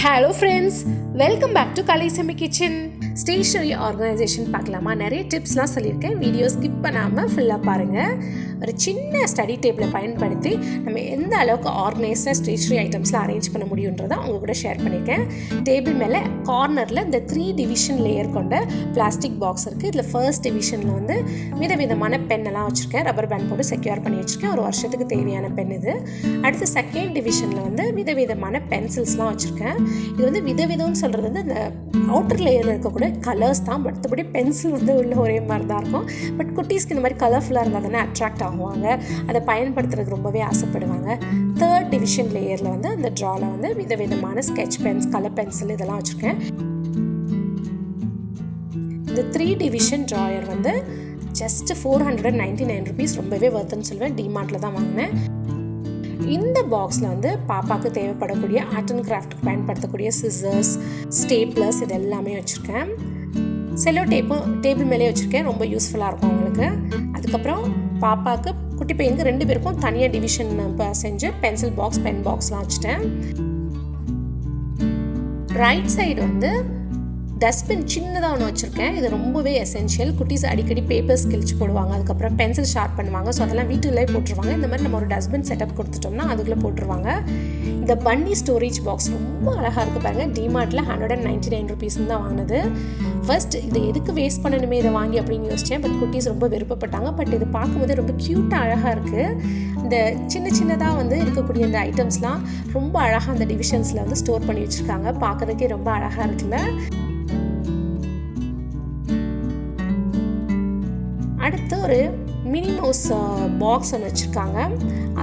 Hello friends, welcome back to Kalaisami kitchen. Stationery organisation பார்க்கலாமா? நிறைய டிப்ஸ்லாம் சொல்லியிருக்கேன். வீடியோ ஸ்கிப் பண்ணாமல் ஃபுல்லாக பாருங்கள். ஒரு சின்ன ஸ்டடி டேபிளை பயன்படுத்தி நம்ம எந்த அளவுக்கு ஆர்கனைஸ்டாக ஸ்டேஷனரி ஐட்டம்ஸ்லாம் அரேஞ்ச் பண்ண முடியுன்றதை அவங்க கூட ஷேர் பண்ணியிருக்கேன். டேபிள் மேலே கார்னரில் இந்த 3 டிவிஷன் லேயர் கொண்ட பிளாஸ்டிக் பாக்ஸ் இருக்குது. இதில் ஃபர்ஸ்ட் டிவிஷனில் வந்து விதவிதமான பெண்ணெல்லாம் வச்சுருக்கேன். ரப்பர் பேண்ட் போட்டு செக்யூர் பண்ணி வச்சுருக்கேன். ஒரு வருஷத்துக்கு தேவையான பென் இது. அடுத்து செகண்ட் டிவிஷனில் வந்து விதவிதமான பென்சில்ஸ்லாம் வச்சுருக்கேன். இது வந்து விதவிதம்னு சொல்கிறது வந்து இந்த அவுட்டர் லேயரில் இருக்கக்கூடிய கலர்ஸ் தான். மற்றபடி பென்சில் வந்து உள்ள ஒரே மாதிரி தான் இருக்கும். பட் குட்டீஸ்க்கு இந்த மாதிரி கலர்ஃபுல்லாக இருந்தால் தானே அட்ராக்ட் ஆகுவாங்க, அதை பயன்படுத்துறதுக்கு ரொம்பவே ஆசைப்படுவாங்க. தேர்ட் டிவிஷன் லேயரில் வந்து அந்த ட்ராவில் வந்து விதவிதமான ஸ்கெட்ச் பென்ஸ், கலர் பென்சில் இதெல்லாம் வச்சுருக்கேன். இந்த 3 டிவிஷன் ட்ராயர் வந்து ஜஸ்ட் 499 rupees, ரொம்பவே வர்த்துன்னு சொல்லுவேன். டிமார்ட்டில் தான் வாங்கினேன். இந்த பாக்ஸில் வந்து பாப்பாவுக்கு தேவைப்படக்கூடிய ஆர்ட் அண்ட் கிராஃப்ட்டுக்கு பயன்படுத்தக்கூடிய சிசர்ஸ், ஸ்டேப்லர்ஸ் இது எல்லாமே வச்சுருக்கேன். செல்லோ டேப்பும் டேபிள் மேலே வச்சுருக்கேன். ரொம்ப யூஸ்ஃபுல்லாக இருக்கும் அவங்களுக்கு. அதுக்கப்புறம் பாப்பாவுக்கு குட்டி பையனுக்கு 2 பேருக்கும் தனியாக டிவிஷன் செஞ்சு பென்சில் பாக்ஸ், பென் பாக்ஸ்லாம் வச்சுட்டேன். ரைட் சைடு வந்து டஸ்ட்பின் சின்னதாக ஒன்று வச்சுருக்கேன். இது ரொம்பவே எசென்ஷியல். குட்டீஸ் அடிக்கடி பேப்பர்ஸ் கிழிச்சு போடுவாங்க, அதுக்கப்புறம் பென்சில் ஷார்ப் பண்ணுவாங்க. ஸோ அதெல்லாம் வீட்டுக்குள்ளே போட்டுருவாங்க. இந்த மாதிரி நம்ம ஒரு டஸ்ட்பின் செட்டப் கொடுத்துட்டோம்னா அதுக்குள்ளே போட்டுருவாங்க. இந்த பன்னி ஸ்டோரேஜ் பாக்ஸ் ரொம்ப அழகாக இருக்குது பாருங்கள். டிமார்ட்டில் 199 rupees தான் வாங்கினது. ஃபர்ஸ்ட் இதை எதுக்கு வேஸ்ட் பண்ணணுமே இதை வாங்கி அப்படின்னு யோசித்தேன். பட் குட்டீஸ் ரொம்ப விருப்பப்பட்டாங்க. பட் இது பார்க்கும்போது ரொம்ப க்யூட்டாக அழகாக இருக்குது. இந்த சின்னதாக வந்து இருக்கக்கூடிய இந்த ஐட்டம்ஸ்லாம் ரொம்ப அழகாக அந்த டிவிஷன்ஸில் வந்து ஸ்டோர் பண்ணி வச்சுருக்காங்க. பார்க்குறதுக்கே ரொம்ப அழகாக இருக்குல்ல. அடுத்து ஒரு மினி மவுஸ் பாக்ஸ் ஒன்று வச்சுருக்காங்க.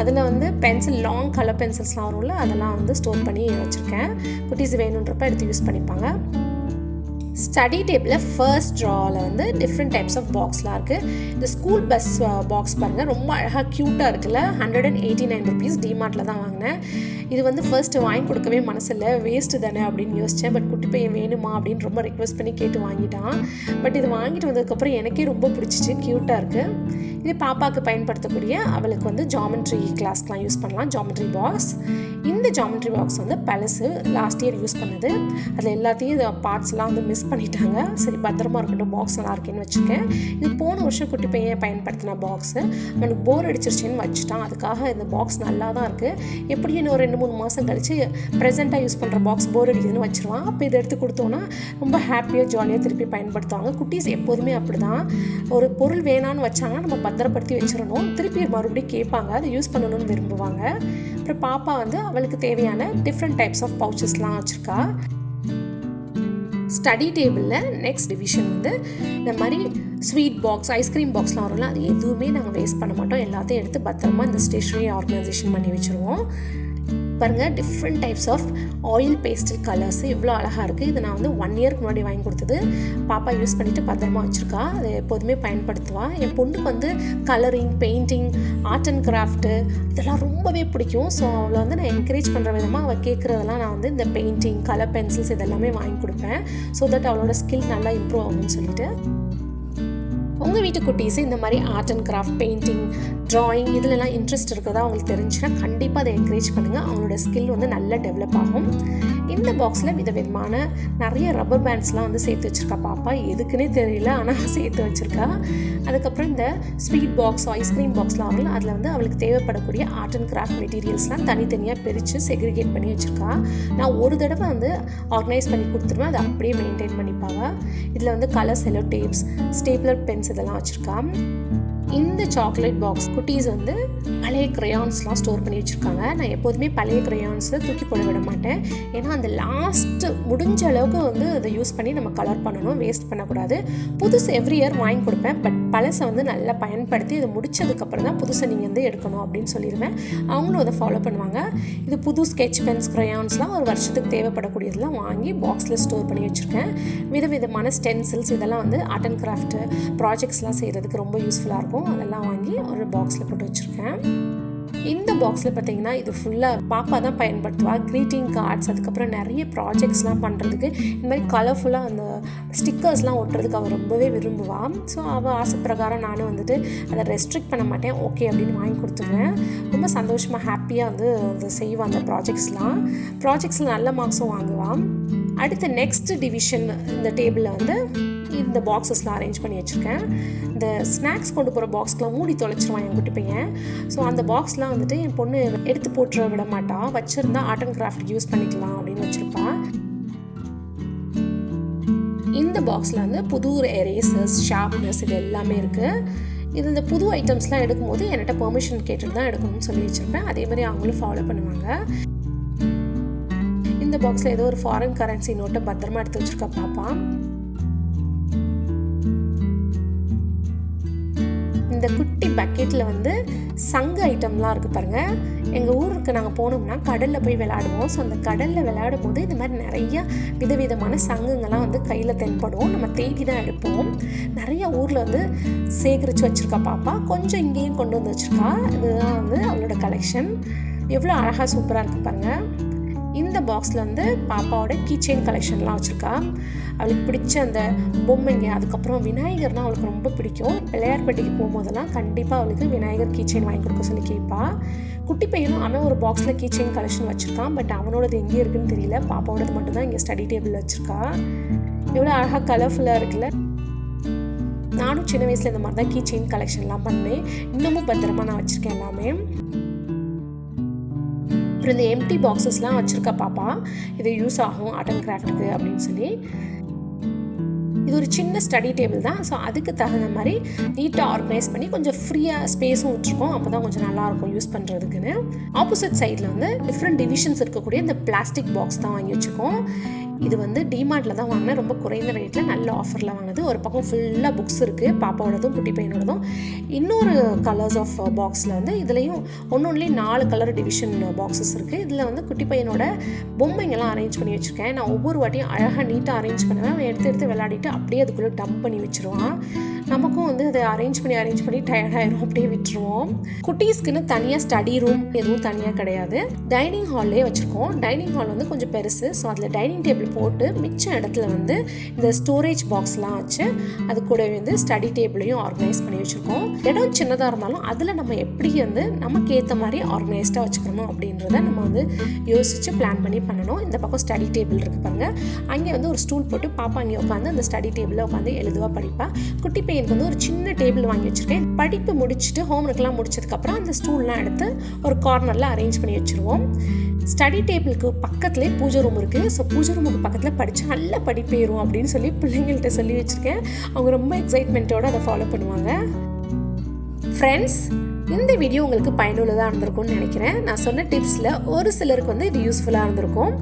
அதில் வந்து பென்சில், லாங் கலர் பென்சில்ஸ்லாம் வரும்ல, அதெல்லாம் வந்து ஸ்டோர் பண்ணி வச்சுருக்கேன். குட்டீஸ் வேணுன்றப்ப எடுத்து யூஸ் பண்ணிப்பாங்க. ஸ்டடி டேபிளில் ஃபர்ஸ்ட் ட்ராவில் வந்து டிஃப்ரெண்ட் டைப்ஸ் ஆஃப் பாக்ஸ்லாம் இருக்குது. இந்த ஸ்கூல் பஸ் பாக்ஸ் பாருங்கள், ரொம்ப அழகாக க்யூட்டாக இருக்குல்ல. 189 rupees, டிமார்ட்டில் தான் வாங்கினேன். இது வந்து ஃபர்ஸ்ட்டு வாங்கி கொடுக்கவே மனசில்லை, வேஸ்ட்டு தானே அப்படின்னு யோசித்தேன். பட் குட்டி பையன் வேணுமா அப்படின்னு ரொம்ப ரெக்வஸ்ட் பண்ணி கேட்டு வாங்கிட்டான். பட் இது வாங்கிட்டு வந்ததுக்கப்புறம் எனக்கே ரொம்ப பிடிச்சிச்சு, க்யூட்டாக இருக்குது. இது பாப்பாவுக்கு பயன்படுத்தக்கூடிய, அவளுக்கு வந்து ஜாமெட்ரி கிளாஸ்க்கெலாம் யூஸ் பண்ணலாம். Geometry box. இந்த ஜாமெட்ரி பாக்ஸ் வந்து பழசு, லாஸ்ட் இயர் யூஸ் பண்ணது. அதில் எல்லாத்தையும் பார்ட்ஸ்லாம் வந்து மிஸ் பண்ணிட்டாங்க. சரி பத்திரமா இருக்கட்டும், பாக்ஸ் நல்லா இருக்கேன்னு வச்சுருக்கேன். இது போன வருஷம் குட்டி பையன் பயன்படுத்தின பாக்ஸு. அவனுக்கு போர் அடிச்சிருச்சுன்னு வச்சுட்டான். அதுக்காக இந்த பாக்ஸ் நல்லா தான் இருக்குது. எப்படி இன்னும் 2-3 மாதம் கழிச்சு ப்ரெசென்ட்டாக யூஸ் பண்ணுற பாக்ஸ் போர் அடிக்குதுன்னு வச்சுருவான். அப்போ இதை எடுத்து கொடுத்தோன்னா ரொம்ப ஹாப்பியாக ஜாலியாக திருப்பி பயன்படுத்துவாங்க. குட்டீஸ் எப்போதுமே அப்படி தான். ஒரு பொருள் வேணான்னு வச்சாங்கன்னா நம்ம பத்திரப்படுத்தி வச்சிடணும். திருப்பி மறுபடியும் கேட்பாங்க, அதை யூஸ் பண்ணணும்னு விரும்புவாங்க. அப்புறம் பாப்பா வந்து அவளுக்கு தேவையான டிஃப்ரெண்ட் டைப்ஸ் ஆஃப் பவுச்சஸ்லாம் வச்சுருக்கா. ஸ்டடி டேபிளில் நெக்ஸ்ட் டிவிஷன் வந்து இந்த மாதிரி ஸ்வீட் பாக்ஸ், ஐஸ்கிரீம் பாக்ஸ்லாம் வரும்ல, அது எதுவுமே நாங்கள் வேஸ்ட் பண்ண மாட்டோம். எல்லாத்தையும் எடுத்து பத்திரமா இந்த ஸ்டேஷனரி ஆர்கனைசேஷன் பண்ணி வச்சுருவோம். பாருங்கள், different types of oil pastel colours இவ்வளோ அழகாக இருக்குது. இது நான் வந்து 1 இயருக்கு முன்னாடி வாங்கி கொடுத்தது. பாப்பா யூஸ் பண்ணிவிட்டு பத்திரமா வச்சுருக்கா. அதை எப்போதுமே பயன்படுத்துவாள். என் பொண்ணுக்கு வந்து colouring, painting, art and craft இதெல்லாம் ரொம்பவே பிடிக்கும். ஸோ அவளை வந்து நான் என்கரேஜ் பண்ணுற விதமாக அவள் கேட்குறதெல்லாம் நான் வந்து இந்த பெயிண்டிங், கலர் பென்சில்ஸ் இதெல்லாமே வாங்கி கொடுப்பேன். ஸோ தட் அவளோட ஸ்கில் நல்லா இம்ப்ரூவ் ஆகும்னு சொல்லிட்டு. உங்கள் வீட்டு குட்டீஸு இந்த மாதிரி art and craft, painting, drawing இதிலெல்லாம் இன்ட்ரெஸ்ட் இருக்கிறதா அவங்களுக்கு தெரிஞ்சுன்னா கண்டிப்பாக அதை என்கரேஜ் பண்ணுங்கள். அவங்களோட ஸ்கில் வந்து நல்லா டெவலப் ஆகும். இந்த பாக்ஸில் விதவிதமான நிறைய ரப்பர் பேண்ட்ஸ்லாம் வந்து சேர்த்து வச்சுருக்கா பாப்பா. எதுக்குன்னே தெரியல, ஆனால் சேர்த்து வச்சுருக்கா. அதுக்கப்புறம் இந்த ஸ்வீட் பாக்ஸ், ஐஸ்கிரீம் பாக்ஸ்லாம் ஆகல, அதில் வந்து அவளுக்கு தேவைப்படக்கூடிய ஆர்ட் அண்ட் கிராஃப்ட் மெட்டீரியல்ஸ்லாம் தனித்தனியாக பிரித்து செக்ரிகேட் பண்ணி வச்சுருக்கா. நான் ஒரு தடவை வந்து ஆர்கனைஸ் பண்ணி கொடுத்துருவேன், அதை அப்படியே மெயின்டைன் பண்ணிப்பாங்க. இதில் வந்து colour cello tapes, stapler pens இதெல்லாம் வச்சுருக்கா. இந்த சாக்லேட் பாக்ஸ் குட்டீஸ் வந்து பழைய க்ரையான்ஸ்லாம் ஸ்டோர் பண்ணி வச்சுருக்காங்க. நான் எப்போதுமே பழைய க்ரையான்ஸை தூக்கி போட விட மாட்டேன். ஏன்னா அந்த லாஸ்ட்டு முடிஞ்ச அளவுக்கு வந்து அதை யூஸ் பண்ணி நம்ம கலர் பண்ணணும், வேஸ்ட் பண்ணக்கூடாது. புதுசு எவ்ரி இயர் வாங்கி கொடுப்பேன். பட் பழசை வந்து நல்லா பயன்படுத்தி இதை முடிச்சதுக்கப்புறம் தான் புதுசை நீங்கள் வந்து எடுக்கணும் அப்படின்னு சொல்லிடுவேன். அவங்களும் அதை ஃபாலோ பண்ணுவாங்க. இது புது ஸ்கெட்ச் பென்ஸ், க்ரையான்ஸ்லாம் ஒரு வருஷத்துக்கு தேவைப்படக்கூடியதெல்லாம் வாங்கி பாக்ஸில் ஸ்டோர் பண்ணி வச்சுருக்கேன். விதவிதமான ஸ்டென்சில்ஸ் இதெல்லாம் வந்து ஆர்ட் அண்ட் கிராஃப்ட்டு ப்ராஜெக்ட்ஸ்லாம் செய்கிறதுக்கு ரொம்ப யூஸ்ஃபுல்லாக இருக்கும். அதெல்லாம் வாங்கி ஒரு பாக்ஸில் போட்டு வச்சுருக்கேன். இந்த பாக்ஸில் பார்த்தீங்கன்னா இது ஃபுல்லாக பாப்பா தான் பயன்படுத்துவா. க்ரீட்டிங் கார்ட்ஸ், அதுக்கப்புறம் நிறைய ப்ராஜெக்ட்ஸ்லாம் பண்ணுறதுக்கு இந்த மாதிரி கலர்ஃபுல்லாக அந்த ஸ்டிக்கர்ஸ்லாம் ஒட்டுறதுக்கு அவள் ரொம்பவே விரும்புவாள். ஸோ அவள் ஆசை பிரகாரம் நானும் வந்துட்டு அதை ரெஸ்ட்ரிக்ட் பண்ண மாட்டேன், ஓகே அப்படின்னு வாங்கி கொடுத்துருவேன். ரொம்ப சந்தோஷமாக ஹாப்பியாக வந்து அதை செய்வான். அந்த ப்ராஜெக்ட்ஸில் நல்ல மார்க்ஸும் வாங்குவான். அடுத்த நெக்ஸ்ட் டிவிஷன் இந்த டேபிளில் வந்து இந்த பாக்ஸஸ்லாம் அரேஞ்ச் பண்ணி வச்சுருக்கேன். இந்த ஸ்நாக்ஸ் கொண்டு போகிற பாக்ஸ்க்கெலாம் மூடி தொலைச்சிருவான் என் குட்டி பையன். ஸோ அந்த பாக்ஸ்லாம் வந்துட்டு என் பொண்ணு எடுத்து போட்டு விட மாட்டா, வச்சுருந்தா ஆர்ட் அண்ட் கிராஃப்ட் யூஸ் பண்ணிக்கலாம் அப்படின்னு வச்சுருப்பா. இந்த பாக்ஸில் வந்து புது எரேசர்ஸ், ஷார்ப்னஸ் இது எல்லாமே இருக்குது. இது இந்த புது ஐட்டம்ஸ்லாம் எடுக்கும்போது என்கிட்ட பெர்மிஷன் கேட்டுட்டு தான் எடுக்கணும்னு சொல்லி வச்சுருப்பேன். அதே மாதிரி அவங்களும் ஃபாலோ பண்ணுவாங்க. இந்த பாக்ஸில் ஏதோ ஒரு ஃபாரின் கரன்சி நோட்டை பத்திரமா எடுத்து வச்சுருக்கா பாப்பா. இந்த குட்டி பக்கெட்டில் வந்து சங்கு ஐட்டம்லாம் இருக்குது பாருங்கள். எங்கள் ஊருக்கு நாங்கள் போனோம்னா கடலில் போய் விளையாடுவோம். ஸோ அந்த கடலில் விளையாடும் போது இந்த மாதிரி நிறையா விதவிதமான சங்குங்கள்லாம் வந்து கையில் தென்படும். நம்ம தேடி தான் எடுப்போம். நிறைய ஊரில் வந்து சேகரித்து வச்சுருக்கா பாப்பா. கொஞ்சம் இங்கேயும் கொண்டு வந்து வச்சுருக்கா. இதுதான் வந்து அவளோட கலெக்ஷன். எவ்வளோ அழகாக சூப்பராக இருக்குது பாருங்கள். இந்த பாக்ஸில் வந்து பாப்பாவோட கீச்செயின் கலெக்ஷன்லாம் வச்சுருக்கா. அவளுக்கு பிடிச்ச அந்த பொம்மைங்க, அதுக்கப்புறம் விநாயகர்னால் அவளுக்கு ரொம்ப பிடிக்கும். பிள்ளையார்பட்டிக்கு போகும்போதெல்லாம் கண்டிப்பாக அவளுக்கு விநாயகர் கீச்செயின் வாங்கி கொடுக்க சொல்லி கேட்பா. குட்டி பையனும் அவன் ஒரு பாக்ஸில் கீச்செயின் கலெக்ஷன் வச்சுருக்கான். பட் அவனோடது எங்கே இருக்குன்னு தெரியல. பாப்பாவோடது மட்டும்தான் இங்கே ஸ்டடி டேபிள் வச்சுருக்கா. எவ்வளோ அழகாக கலர்ஃபுல்லாக இருக்குல்ல. நானும் சின்ன வயசில் இந்த மாதிரி தான் கீச்செயின் கலெக்ஷன்லாம் பண்ணேன். இன்னமும் பத்திரமா நான் வச்சுருக்கேன் எல்லாமே. அப்புறம் இந்த எம்டி பாக்ஸஸ்லாம் வச்சுருக்கா பாப்பா. இது யூஸ் ஆகும் ஆர்ட் அண்ட் கிராஃப்ட்டுக்கு அப்படின்னு சொல்லி. இது ஒரு சின்ன ஸ்டடி டேபிள் தான். ஸோ அதுக்கு தகுந்த மாதிரி நீட்டாக ஆர்கனைஸ் பண்ணி கொஞ்சம் ஃப்ரீயாக ஸ்பேஸும் விட்டுருக்கோம். அப்போ தான் கொஞ்சம் நல்லாயிருக்கும் யூஸ் பண்ணுறதுக்குன்னு. ஆப்போசிட் சைடில் வந்து டிஃப்ரெண்ட் டிவிஷன்ஸ் இருக்கக்கூடிய இந்த பிளாஸ்டிக் பாக்ஸ் தான் வாங்கி வச்சுருக்கோம். இது வந்து டிமார்ட்டில் தான் வாங்கினேன். ரொம்ப குறைந்த ரேட்டில் நல்ல ஆஃபரில் வாங்கினது. ஒரு பக்கம் ஃபுல்லாக புக்ஸ் இருக்குது, பாப்பாவோடதும் குட்டி பையனோடதும். இன்னொரு கலர்ஸ் ஆஃப் பாக்ஸில் வந்து இதுலேயும் ஒன்றுலேயே 4 கலர் டிவிஷன் பாக்ஸஸ் இருக்குது. இதில் வந்து குட்டி பையனோட பொம்மைங்கெல்லாம் அரேஞ்ச் பண்ணி வச்சுருக்கேன். நான் ஒவ்வொரு வாட்டியும் அழகாக நீட்டாக அரேஞ்ச் பண்ணுவேன். அவன் எடுத்து விளையாடிட்டு அப்படியே அதுக்குள்ளே டம்ப் பண்ணி வச்சுருவான். நமக்கும் வந்து அதை அரேஞ்ச் பண்ணி டயர்டாயிரும், அப்படியே விட்டுருவோம். குட்டீஸ்க்குன்னு தனியாக ஸ்டடி ரூம் எதுவும் தனியாக கிடையாது. டைனிங் ஹால்லே வச்சுருக்கோம். டைனிங் ஹால் வந்து கொஞ்சம் பெருசு. ஸோ அதில் டைனிங் டேபிள் போட்டு மிச்ச இடத்துல வந்து இந்த ஸ்டோரேஜ் பாக்ஸ்லாம் வச்சு அது கூட வந்து ஸ்டடி டேபிளையும் ஆர்கனைஸ் பண்ணி வச்சுருக்கோம். இடம் சின்னதாக இருந்தாலும் அதில் நம்ம எப்படி வந்து நமக்கு ஏற்ற மாதிரி ஆர்கனைஸ்டாக வச்சுக்கணும் அப்படின்றத நம்ம வந்து யோசித்து பிளான் பண்ணி பண்ணணும். இந்த பக்கம் ஸ்டடி டேபிள் இருக்குது பாருங்கள். அங்கே வந்து ஒரு ஸ்டூல் போட்டு பாப்பா அங்கே உட்காந்து அந்த ஸ்டடி டேபிளில் உட்காந்து எழுதுவா, படிப்பா. குட்டி பையனுக்கு வந்து ஒரு சின்ன டேபிள் வாங்கி வச்சுருக்கேன். படிப்பு முடிச்சுட்டு ஹோம்ஒர்க்லாம் முடிச்சதுக்கப்புறம் அந்த ஸ்டூல்லாம் எடுத்து ஒரு கார்னரில் அரேஞ்ச் பண்ணி வச்சுருவோம். ஸ்டடி டேபிளுக்கு பக்கத்துலேயே பூஜை ரூம் இருக்குது. ஸோ பூஜை ரூமுக்கு பக்கத்தில் படித்தா நல்ல படிப்பேறும் அப்படின்னு சொல்லி பிள்ளைங்கள்ட்ட சொல்லி வச்சுருக்கேன். அவங்க ரொம்ப எக்ஸைட்மெண்ட்டோடு அதை ஃபாலோ பண்ணுவாங்க. ஃப்ரெண்ட்ஸ், இந்த வீடியோ உங்களுக்கு பயனுள்ளதாக இருந்திருக்கும்னு நினைக்கிறேன். நான் சொன்ன டிப்ஸில் ஒரு சிலருக்கு வந்து இது யூஸ்ஃபுல்லாக இருந்திருக்கும்.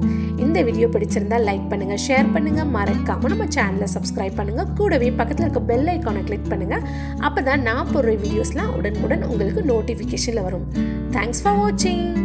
இந்த வீடியோ பிடிச்சிருந்தால் லைக் பண்ணுங்கள், ஷேர் பண்ணுங்கள், மறக்காமல் நம்ம சேனலை சப்ஸ்கிரைப் பண்ணுங்கள். கூடவே பக்கத்தில் இருக்க பெல் ஐக்கானை கிளிக் பண்ணுங்கள். அப்போ தான் நான் போடுற வீடியோஸ்லாம் உடனுக்குடன் உங்களுக்கு நோட்டிஃபிகேஷனில் வரும். தேங்க்ஸ் ஃபார் வாட்சிங்.